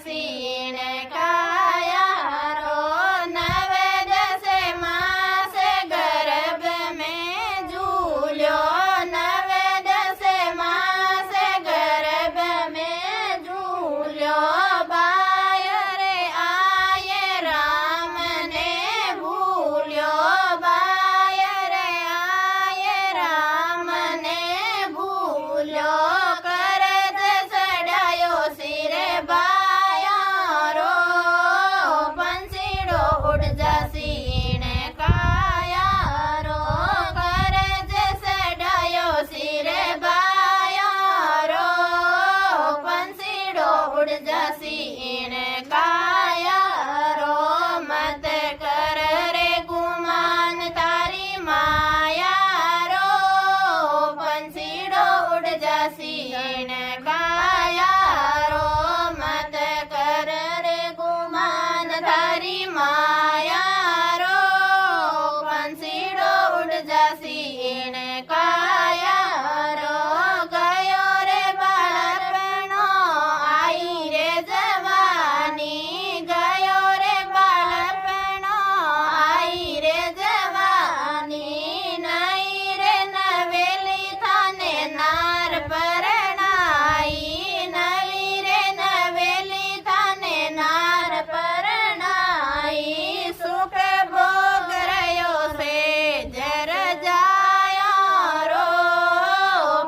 सीण काया रो नवे दसे मासे गर्भ में झूल्यो नवे दसे मासे गर्भ में झूल्यो बाय रे आये राम ने भूल्यो बाय रे आये राम ने भूल्यो करज सड़ायो सिरे बाया रो पंसीड़ो उड़ जा सीण काया रो करज सड़ायो सिरे बाया रो पंसीड़ो उड़ जा सीण काया रो मत कर रे गुमान तारी माया रो पंसीड़ो उड़ जा सीण काया रो मत कर रे गुमान तारी माया रो पंसीड़ो उड़ जा सीण काया रो गयो रे बाळपणो आई रे जवानी गयो रे बाळपणो आई रे जवानी नहीं रे नवेली थाने नार परणाई नवी रे नवेली थाने नार परणाई सुख भोग रयो से जर जाया रो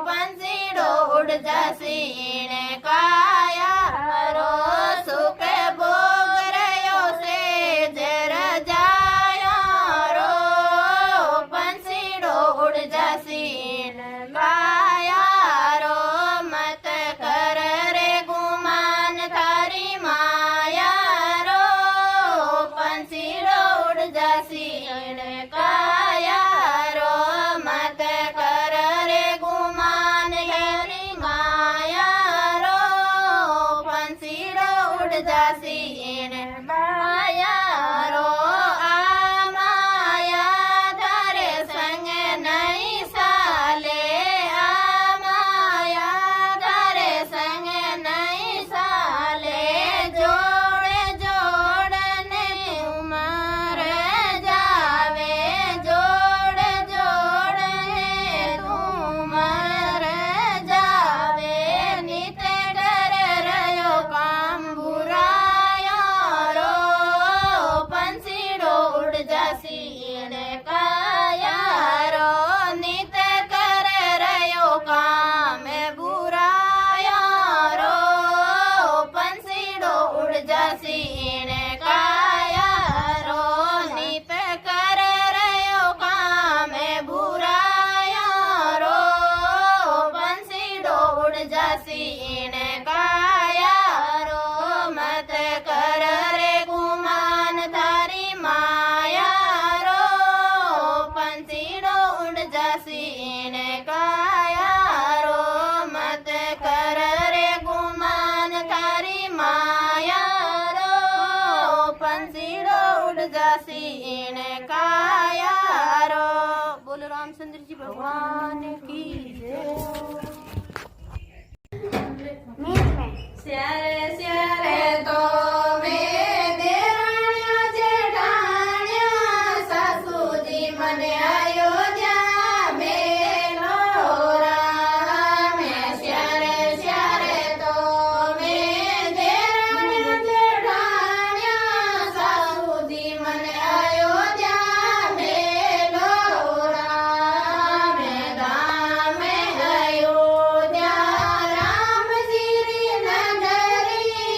पंसीड़ो उड़ जा सीण काया रो सुख भोग रयो से जर जाया रो पंसीड़ो उड़ जा सीण काया रो मत कर रे गुमान थारी माया रो पंसीड़ो उड़ जा सीण काया रो मत कर रे गुमान थारी माया रो पंसीड़ो उड़ जा सीण माया रो आ माया थारे संग नहीं साले आ माया थारे संग नहीं साले जोड़े जोड़ने उमर जावे जोड़े जोड़ने उमर जावे नित कर रयो काम बुराया रो पंसीड़ो उड़ जा सीण काया रो नित कर रयो काम बुराया रो पंसीड़ो उड़ जा सीण काया रो नित कर रयो काम बुराया रो पंसीड़ो उड़ जा सीण काया रो मत कर रे गुमान तारी माया रो पंसीड़ो उड़ जा सीण काया रो मत कर रे गुमान तारी माया रो पंसीड़ो उड़ जा सीण काया रो बोलो रामचंद्र जी भगवान की जय स्यारे स्यारे तो वे देराण्या जेठाण्या सासूजी मने अयोध्या मेलो राम स्यारे स्यारे तो वे देराण्या जेठाण्या सासूजी मने अयोध्या मेलो राम धाम अयोध्या राम जी नगरी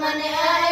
મને